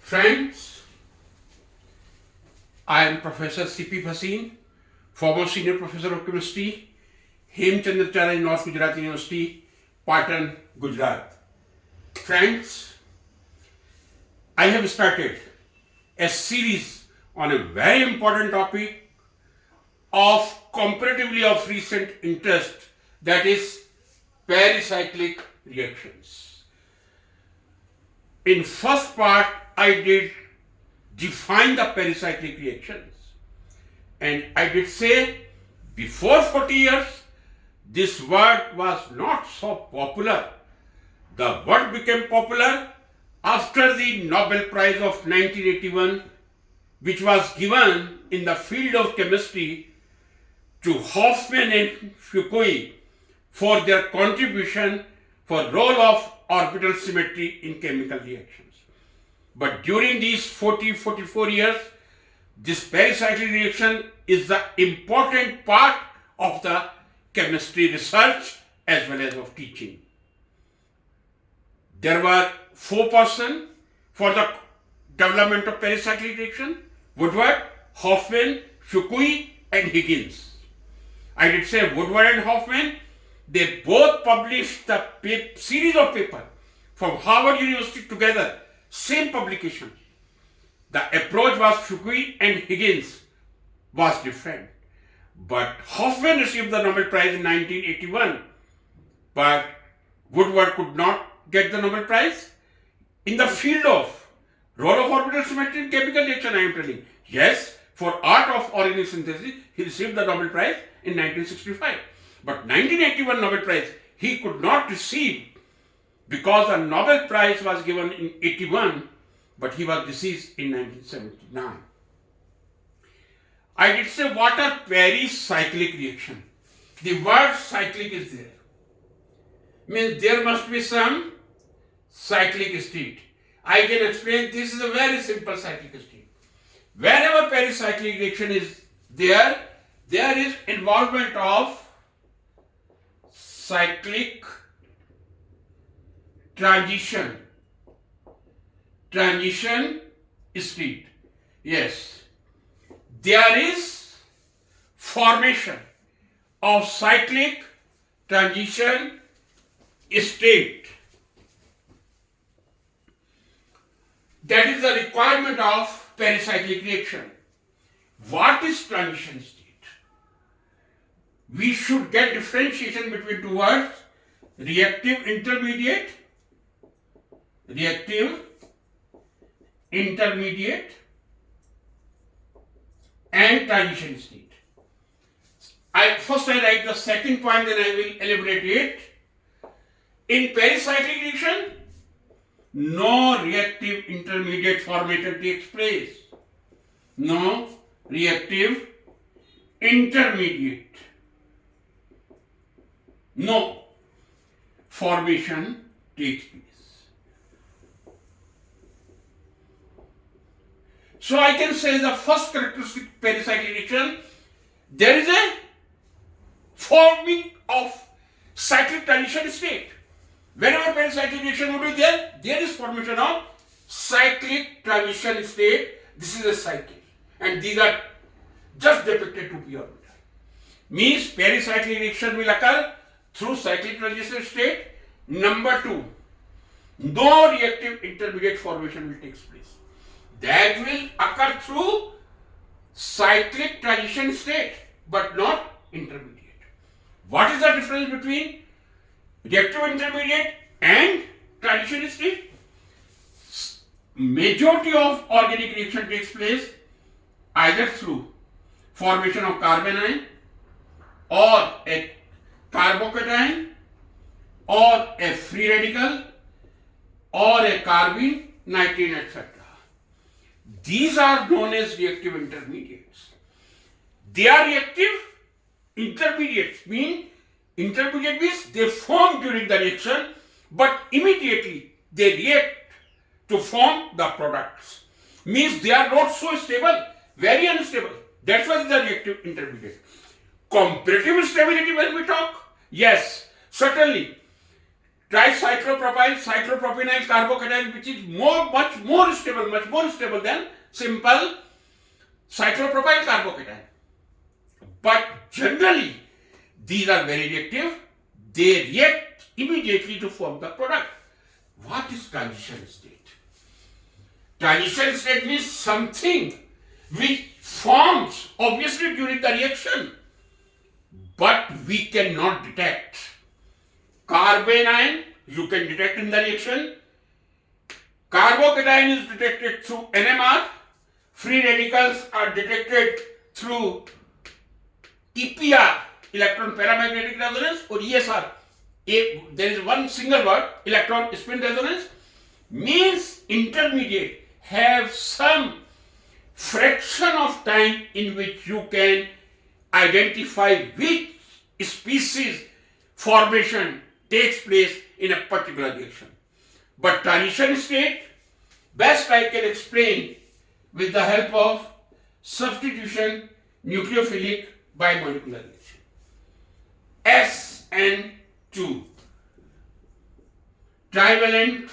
Friends, I am Professor C.P. Bhasin, former Senior Professor of Chemistry, Hemchandracharya, North Gujarat University, Patan, Gujarat. Friends, I have started a series on a very important topic of comparatively of recent interest, that is pericyclic reactions. In first part, I did define the pericyclic reactions, and I did say before 40 years this word was not so popular. The word became popular after the Nobel Prize of 1981, which was given in the field of chemistry to Hoffman and Fukui for their contribution for role of orbital symmetry in chemical reactions. But during these 44 years, this pericyclic reaction is the important part of the chemistry research as well as of teaching. There were 4 persons for the development of pericyclic reaction: Woodward, Hoffman, Fukui and Higgins. I did say Woodward and Hoffman, they both published the series of papers from Harvard University together, same publication. The approach was Fukui and Higgins was different. But Hoffman received the Nobel Prize in 1981, but Woodward could not get the Nobel Prize in the field of role of orbital symmetry in chemical reaction. I am telling, yes, for art of organic synthesis, he received the Nobel Prize in 1965. But 1981 Nobel Prize he could not receive because the Nobel Prize was given in 81, but he was deceased in 1979. I did say what are pericyclic reaction. The word cyclic is there. Means there must be some cyclic state. I can explain, this is a very simple cyclic state. Wherever pericyclic reaction is there, there is involvement of cyclic transition state. Yes, there is formation of cyclic transition state. That is the requirement of pericyclic reaction. What is transition state? We should get differentiation between two words: reactive intermediate and transition state. First I write the second point, then I will elaborate it. In pericyclic reaction, no reactive intermediate formation takes place. No reactive intermediate. No formation takes place. So I can say the first characteristic of pericyclic reaction, there is a forming of cyclic transition state. Whenever pericyclic reaction would be there, there is formation of cyclic transition state. This is a cycle, and these are just depicted to p orbital. Means pericyclic reaction will occur through cyclic transition state. Number 2, no reactive intermediate formation will take place. That will occur through cyclic transition state, but not intermediate. What is the difference between reactive intermediate and transition state? Majority of organic reaction takes place either through formation of carbon ion or a carbocation or a free radical or a carbene, nitrogen, etc. These are known as reactive intermediates. They are reactive intermediates. Intermediate means they form during the reaction, but immediately they react to form the products. Means they are not so stable, very unstable. That's why they are reactive intermediate. Comparative stability when we talk, yes, certainly tricyclopropyl, cyclopropynyl carbocation, which is much more stable than simple cyclopropyl carbocation. But generally, these are very reactive. They react immediately to form the product. What is transition state? Transition state means something which forms obviously during the reaction, but we cannot detect. Carbanion you can detect in the reaction. Carbocation is detected through NMR. Free radicals are detected through EPR, electron paramagnetic resonance, or ESR. There is one single word, electron spin resonance. Means intermediate have some fraction of time in which you can identify which species formation takes place in a particular reaction. But transition state, best I can explain with the help of substitution nucleophilic bimolecular reaction. SN2 trivalent.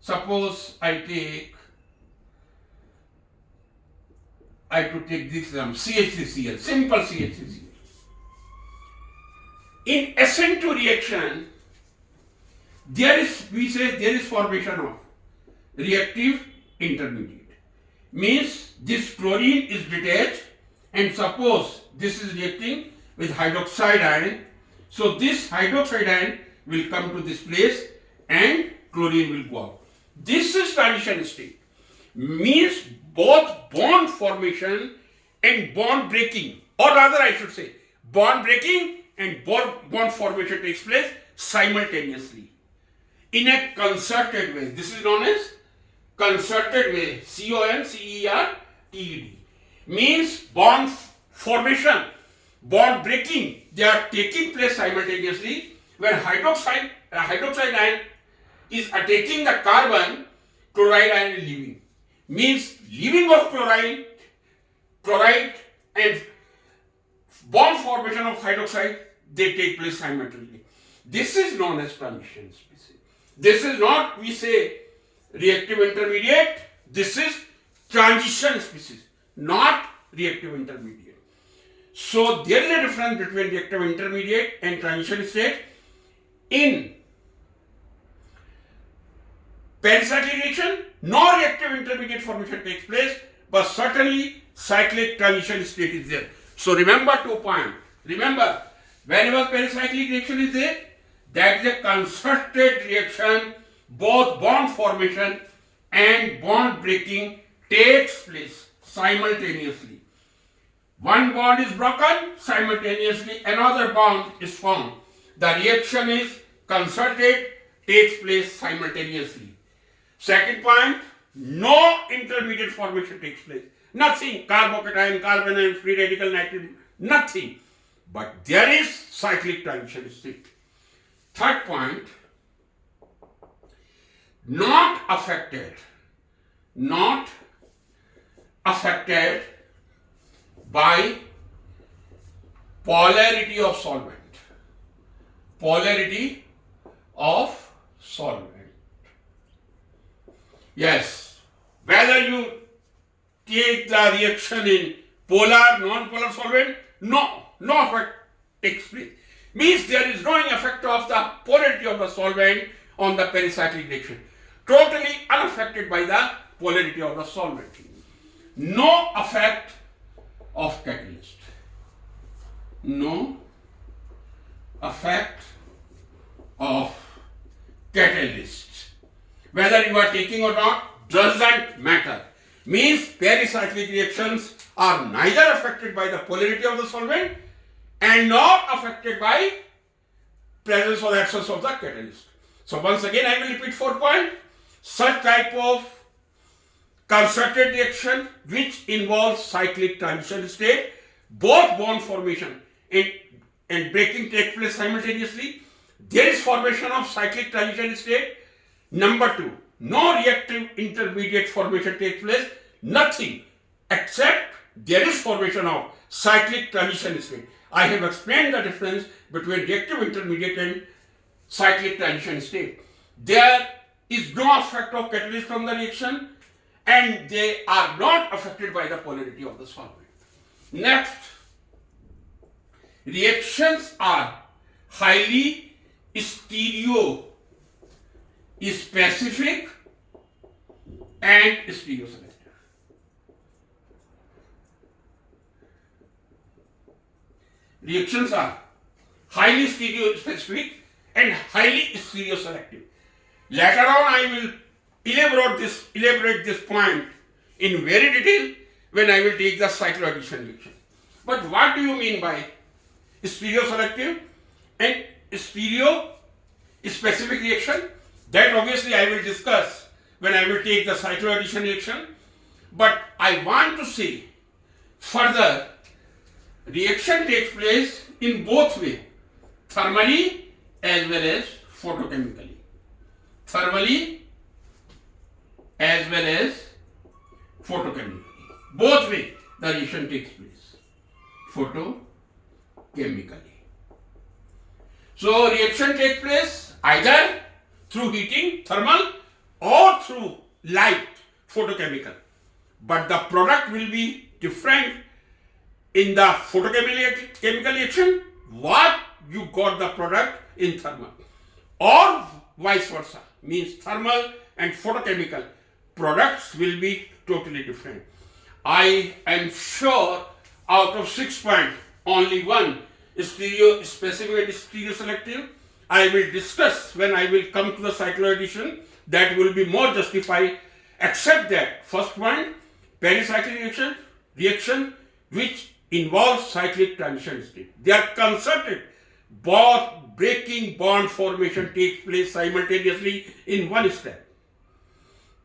Suppose I could take this CH3Cl, simple CH3Cl. In SN2 reaction, there is formation of reactive intermediate. Means this chlorine is detached, and suppose this is reacting with hydroxide ion. So this hydroxide ion will come to this place and chlorine will go out. This is transition state. Means both bond formation and bond breaking, or rather I should say bond breaking and bond formation takes place simultaneously in a concerted way. This is known as concerted way. CONCERTED means bond formation, bond breaking, they are taking place simultaneously. When hydroxide ion is attacking the carbon, chloride ion is leaving. Means leaving of chloride and bond formation of hydroxide, they take place simultaneously. This is known as transition species. This is not, we say, reactive intermediate. This is transition species, not reactive intermediate. So there is a difference between reactive intermediate and transition state. In pericyclic reaction, no reactive intermediate formation takes place, but certainly cyclic transition state is there. So remember 2 points. Remember, whenever pericyclic reaction is there, that is a concerted reaction. Both bond formation and bond breaking takes place simultaneously. One bond is broken, simultaneously another bond is formed. The reaction is concerted, takes place simultaneously. Second point, no intermediate formation takes place. Nothing, carbocation, carbanion, free radical, nitrogen, nothing. But there is cyclic transition state. Third point, not affected by polarity of solvent. Polarity of solvent. Yes, whether you take the reaction in polar, non-polar solvent, no effect takes place. Means there is no effect of the polarity of the solvent on the pericyclic reaction. Totally unaffected by the polarity of the solvent. No effect of catalyst. No effect of catalyst. Whether you are taking or not doesn't matter. Means pericyclic reactions are neither affected by the polarity of the solvent and not affected by presence or absence of the catalyst. So once again I will repeat 4 points. Such type of concerted reaction which involves cyclic transition state, both bond formation and breaking take place simultaneously. There is formation of cyclic transition state. Number 2, no reactive intermediate formation takes place. Nothing except there is formation of cyclic transition state. I have explained the difference between reactive intermediate and cyclic transition state. There is no effect of catalyst on the reaction and they are not affected by the polarity of the solvent. Next, reactions are highly stereo specific and stereoselective. Reactions are highly stereospecific and highly stereoselective. Later on, I will elaborate this point in very detail when I will take the cycloaddition reaction. But what do you mean by stereoselective and stereospecific reaction? That obviously I will discuss when I will take the cycloaddition reaction. But I want to say further, reaction takes place in both ways, thermally as well as photochemically. Thermally as well as photochemically. Both ways the reaction takes place, photochemically. So reaction takes place either through heating, thermal, or through light, photochemical. But the product will be different in the photochemical reaction, what you got the product in thermal, or vice versa, means thermal and photochemical products will be totally different. I am sure out of 6 points, only one is stereospecific and stereoselective. I will discuss when I will come to the cycloaddition, that will be more justified, except that first point, pericyclic reaction which involves cyclic transition state. They are concerted. Both breaking bond formation takes place simultaneously in one step.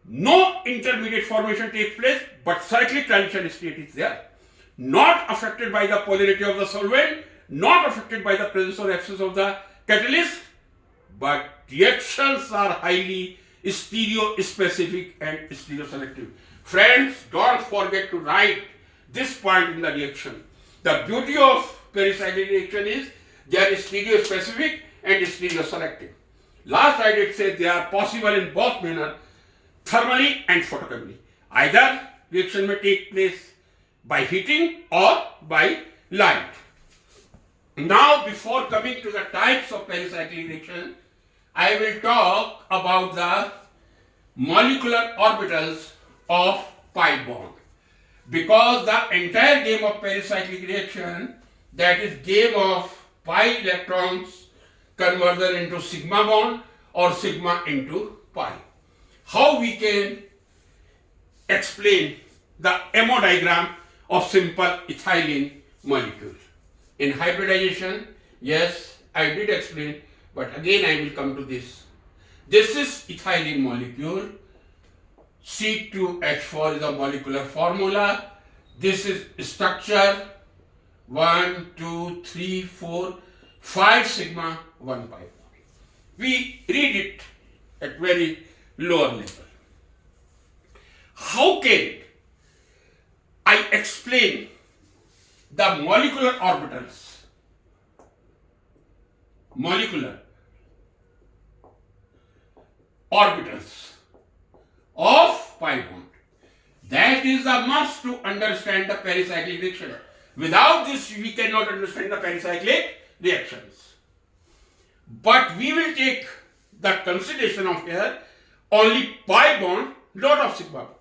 No intermediate formation takes place, but cyclic transition state is there. Not affected by the polarity of the solvent, not affected by the presence or absence of the catalyst, but reactions are highly stereospecific and stereoselective. Friends, don't forget to write this point in the reaction. The beauty of pericyclic reaction is they are stereospecific and stereoselective. Last I did say they are possible in both manner, thermally and photochemically. Either reaction may take place by heating or by light. Now, before coming to the types of pericyclic reaction, I will talk about the molecular orbitals of pi bond. Because the entire game of pericyclic reaction, that is game of pi electrons conversion into sigma bond or sigma into pi. How we can explain the MO diagram of simple ethylene molecule? In hybridization, yes, I did explain, but again I will come to this. This is ethylene molecule. C2H4 is the molecular formula. This is structure 1, 2, 3, 4, 5 sigma 1 pi. We read it at very lower level. How can I explain the molecular orbitals? Molecular orbitals of pi bond. That is a must to understand the pericyclic reaction. Without this, we cannot understand the pericyclic reactions. But we will take the consideration of here only pi bond, not of sigma bonds.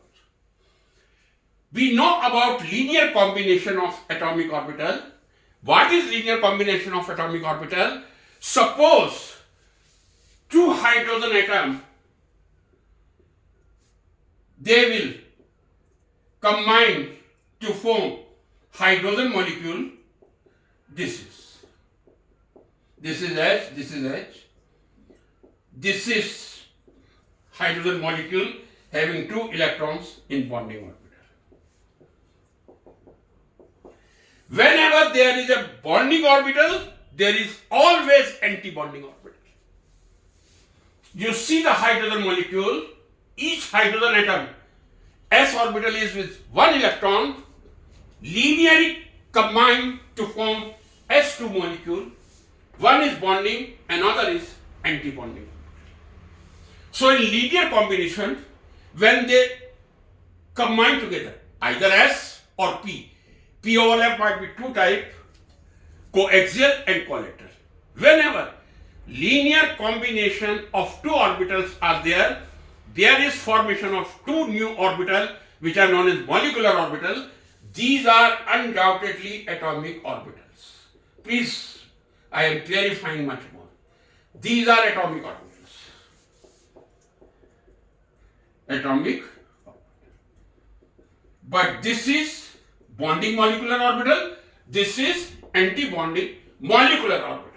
We know about linear combination of atomic orbital. What is linear combination of atomic orbital? Suppose two hydrogen atoms, they will combine to form hydrogen molecule. This is H, this is H. This is hydrogen molecule having 2 electrons in bonding orbital. Whenever there is a bonding orbital, there is always anti-bonding orbital. You see the hydrogen molecule, each hydrogen atom, s orbital is with 1 electron, linearly combined to form s2 molecule. One is bonding, another is anti-bonding. So in linear combination, when they combine together, either S or P, P overlap might be two types, coaxial and collateral. Whenever linear combination of two orbitals are there, there is formation of two new orbitals which are known as molecular orbitals. These are undoubtedly atomic orbitals. Please, I am clarifying much more. These are atomic orbitals. Atomic, but this is bonding molecular orbital, this is anti-bonding molecular orbital.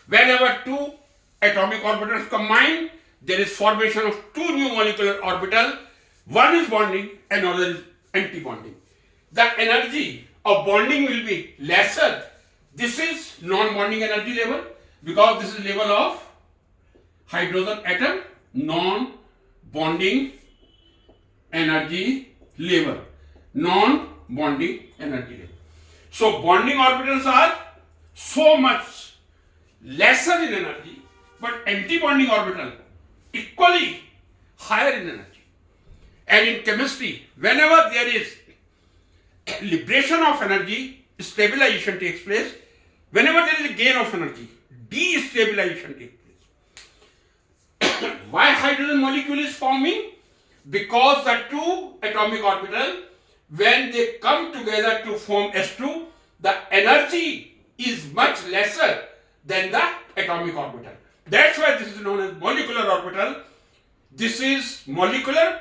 Whenever two atomic orbitals combine, there is formation of two new molecular orbitals. One is bonding, another is anti-bonding. The energy of bonding will be lesser. This is non-bonding energy level because this is level of hydrogen atom, non-bonding energy level. Non-bonding energy level. So bonding orbitals are so much lesser in energy, but anti-bonding orbital equally higher in energy. And in chemistry, whenever there is liberation of energy, stabilization takes place. Whenever there is a gain of energy, destabilization takes place. Why hydrogen molecule is forming? Because the two atomic orbitals, when they come together to form S2, the energy is much lesser than the atomic orbital. That's why this is known as molecular orbital. This is molecular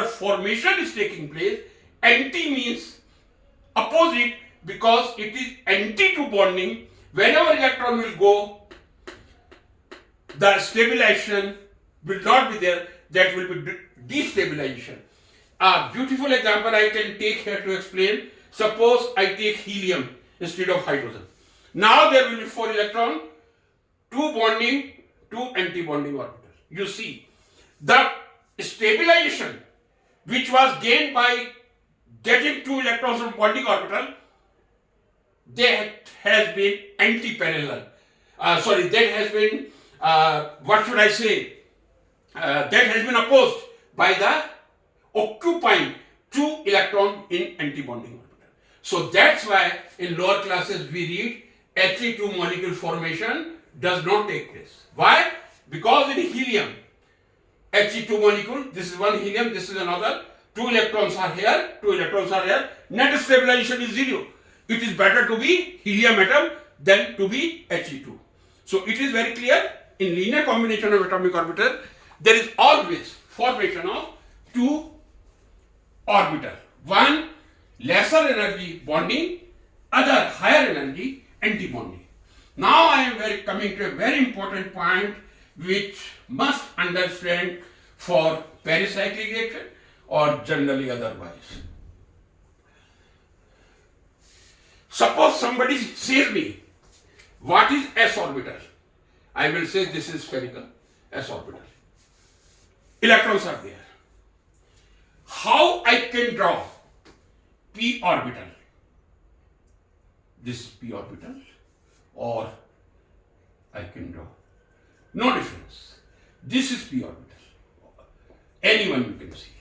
formation is taking place. Anti means opposite because it is anti to bonding. Whenever electron will go, the stabilization will not be there. That will be destabilization. A beautiful example I can take here to explain. Suppose I take helium instead of hydrogen. Now there will be 4 electrons, 2 bonding, 2 anti-bonding orbitals. You see, the stabilization which was gained by getting 2 electrons from bonding orbital, that has been anti-parallel. That has been, that has been opposed by the occupying 2 electron in anti-bonding orbital. So that's why in lower classes we read He2 molecule formation does not take place. Why? Because in helium, He2 molecule, this is one helium, this is another, 2 electrons are here, 2 electrons are here, net stabilization is 0. It is better to be helium atom than to be He2. So it is very clear, in linear combination of atomic orbital, there is always formation of 2 orbital. One lesser energy bonding, other higher energy anti-bonding. Now I am coming to a very important point which must understand for pericyclic reaction or generally otherwise. Suppose somebody says me, what is s orbital? I will say this is spherical s orbital. Electrons are there. How I can draw p orbital? This is p orbital, or I can draw. No difference. This is p orbital. Anyone you can see.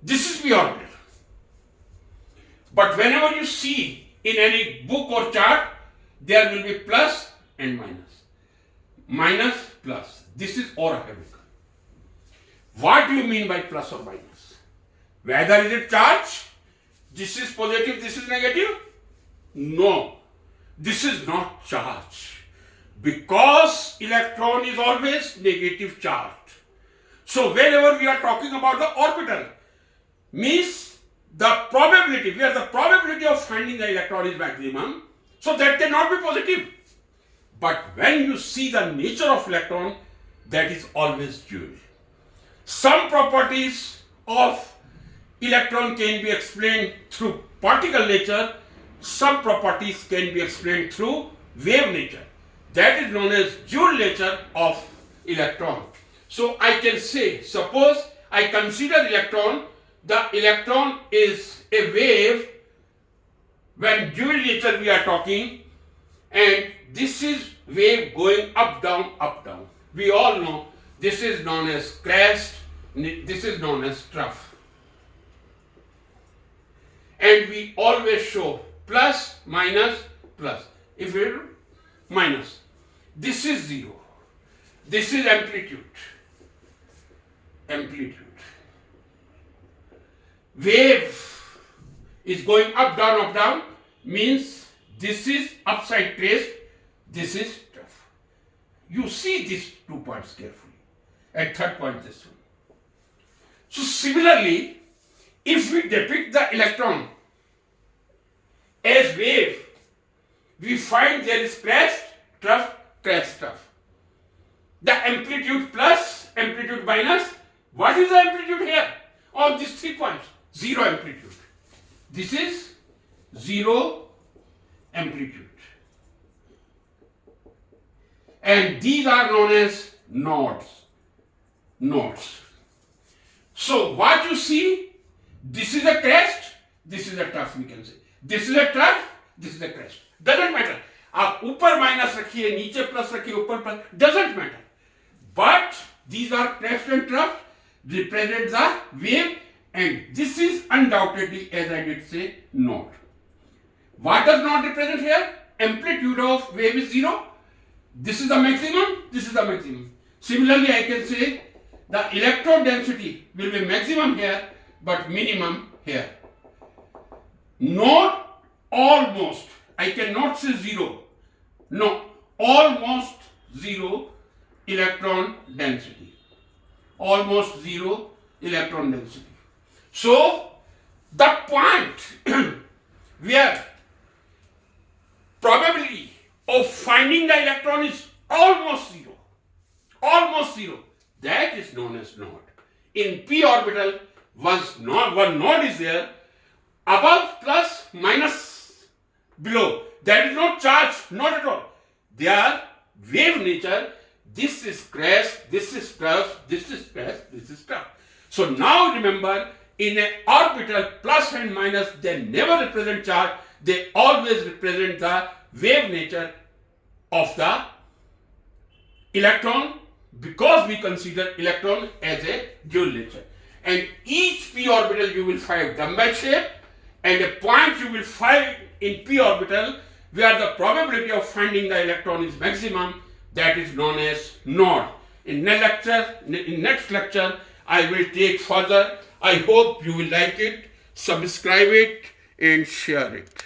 This is p orbital. But whenever you see in any book or chart, there will be plus and minus. Minus, plus. This is orthogonal. What do you mean by plus or minus? Whether is it charge? This is positive, this is negative? No. This is not charge. Because electron is always negative charged. So whenever we are talking about the orbital, means the probability, where the probability of finding the electron is maximum, so that cannot be positive. But when you see the nature of electron, that is always dual. Some properties of electron can be explained through particle nature, some properties can be explained through wave nature. That is known as dual nature of electron. So I can say, suppose I consider electron, the electron is a wave when dual nature we are talking, and this is wave going up, down, up, down. We all know this is known as crest, this is known as trough. And we always show plus, minus, plus. If we minus, this is 0. This is amplitude. Amplitude. Wave is going up, down, means this is upside crest, this is trough. You see these 2 points carefully. And third point, this one. So similarly, if we depict the electron as wave, we find there is crest, trough, crest, trough. The amplitude plus, amplitude minus. What is the amplitude here? On these 3 points, 0 amplitude. This is 0 amplitude. And these are known as nodes. Nodes. So what you see, this is a crest, this is a trough, we can say. This is a trough, this is a crest. Doesn't matter. आप ऊपर minus रखिए, नीचे plus रखिए, ऊपर plus, doesn't matter. But these are crest and trough, represent the wave, and this is undoubtedly, as I did say, node. What does node represent here? Amplitude of wave is 0. This is the maximum, this is the maximum. Similarly, I can say the electron density will be maximum here, but minimum here. Node almost, I cannot say 0. No, almost 0 electron density. Almost 0 electron density. So, the point where probability of finding the electron is almost 0. Almost 0. That is known as node. In p orbital, one node is there, above plus, minus, below. That is not charge, not at all. They are wave nature. This is crest, this is trough, this is crest, this is trough. So now remember, in an orbital, plus and minus, they never represent charge. They always represent the wave nature of the electron, because we consider electron as a dual nature. And each p orbital you will find dumbbell shape, and a point you will find in p orbital where the probability of finding the electron is maximum, that is known as node. In next lecture, I will take further. I hope you will like it, subscribe it and share it.